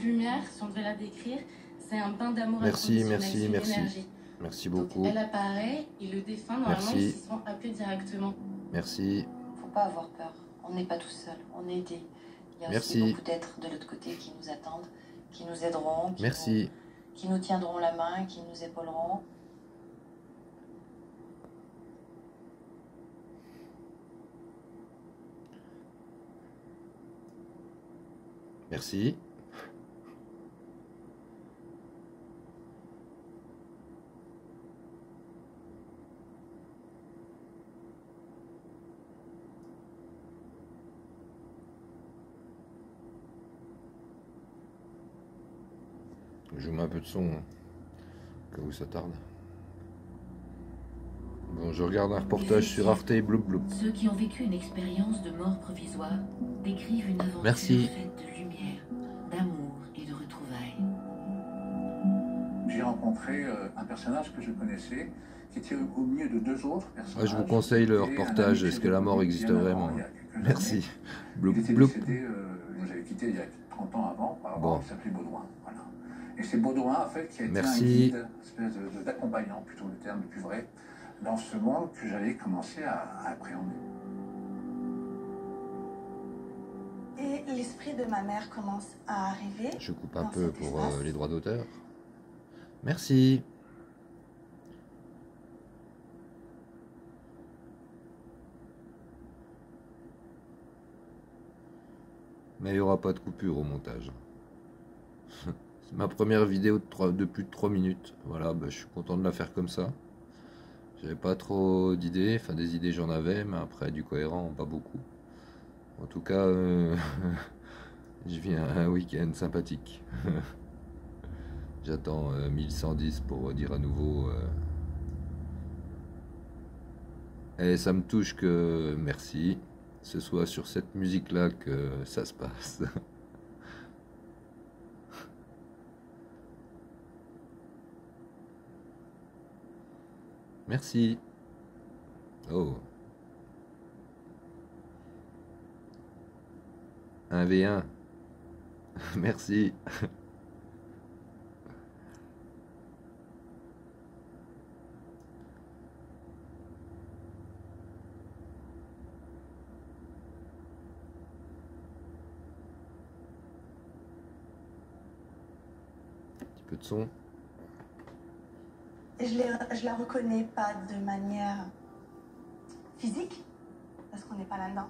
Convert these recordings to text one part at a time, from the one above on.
lumière, si on devait la décrire, c'est un bain d'amour merci, inconditionnel, merci, c'est une merci. énergie. Merci Donc, beaucoup. elle apparaît et le défunt, normalement, Merci. ils s'y sont appelés directement. Merci. Faut pas avoir peur. On n'est pas tout seul. On est aidé. Il y a Merci. aussi beaucoup d'êtres de l'autre côté qui nous attendent, qui nous aideront, Merci. qui nous tiendront la main, qui nous épauleront. Merci. Je mets un peu de son, hein, que vous ça tarde. Bon, je regarde un reportage sur Arte et Bloup Bloup. Ceux qui ont vécu une expérience de mort provisoire décrivent une aventure Merci. faite de lumière, d'amour et de retrouvailles. J'ai rencontré un personnage que je connaissais, qui était au milieu de deux autres personnages. Ouais, je vous conseille le reportage. Est-ce que la mort existe vraiment? Merci. Bloup Bloup. Décédé, j'avais quitté il y a 30 ans avant, Bon. il s'appelait Baudouin. Voilà. Et c'est Baudouin, en fait, qui a été Merci. un guide, une espèce d'accompagnant, plutôt le terme le plus vrai, dans ce monde que j'allais commencer à appréhender. Et l'esprit de ma mère commence à arriver. Je coupe un dans peu cet pour espace. les droits d'auteur. Merci. Mais il n'y aura pas de coupure au montage. C'est ma première vidéo de plus de 3 minutes. Voilà, bah, je suis content de la faire comme ça. J'avais pas trop d'idées. Enfin, des idées j'en avais, mais après du cohérent, pas beaucoup. En tout cas, je viens à un week-end sympathique. J'attends 1110 pour dire à nouveau. Et ça me touche que, merci, ce soit sur cette musique-là que ça se passe. Merci. Oh. 1v1. Merci. Peu de son. Je la reconnais pas de manière physique, parce qu'on n'est pas là-dedans.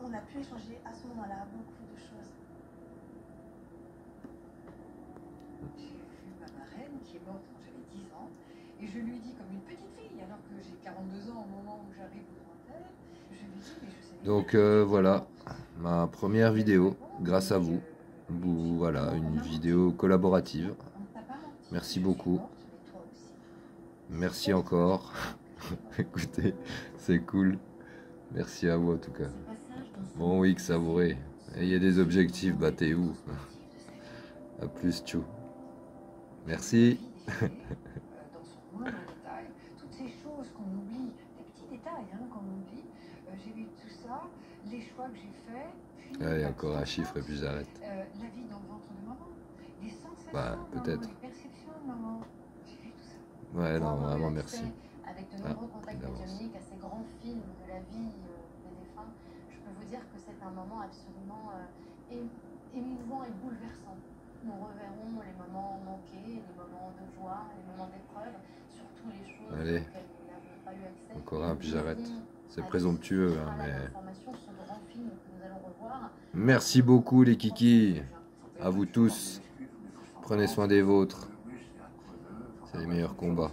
On a pu échanger à ce moment-là beaucoup de choses. J'ai vu ma marraine qui est morte quand j'avais 10 ans, et je lui dis comme une petite fille, alors que j'ai 42 ans au moment où j'arrive au trentaine, je lui dis mais je sais. Donc voilà, ma première vidéo, grâce à vous. Voilà, une vidéo collaborative. Merci beaucoup. Merci encore. Écoutez, c'est cool. Merci à vous en tout cas. Bon week savouré. Ayez des objectifs, battez-vous. A plus, tchou. Merci. Dans son moindre détail, toutes ces choses qu'on oublie, des petits détails qu'on oublie, j'ai vu tout ça, les choix que j'ai faits. Allez, encore un chiffre et puis j'arrête. La vie dans le ventre de maman, les sensations Bah, de peut-être. maman, les perceptions de maman. J'ai vu tout ça. Ouais, non, vraiment merci. Avec de Ah, nombreux contacts d'avance. médiumniques à ces grands films de la vie des défunts, je peux vous dire que c'est un moment absolument émouvant et bouleversant. Nous reverrons les moments manqués, les moments de joie, les moments d'épreuve, surtout les choses Allez. auxquelles nous n'avons pas eu accès. Encore un, puis j'arrête. C'est Avec présomptueux, ce hein, mais... d'informations, ce grand film que nous allons revoir. Merci beaucoup les kikis. À vous tous. Prenez soin des vôtres. C'est les meilleurs combats.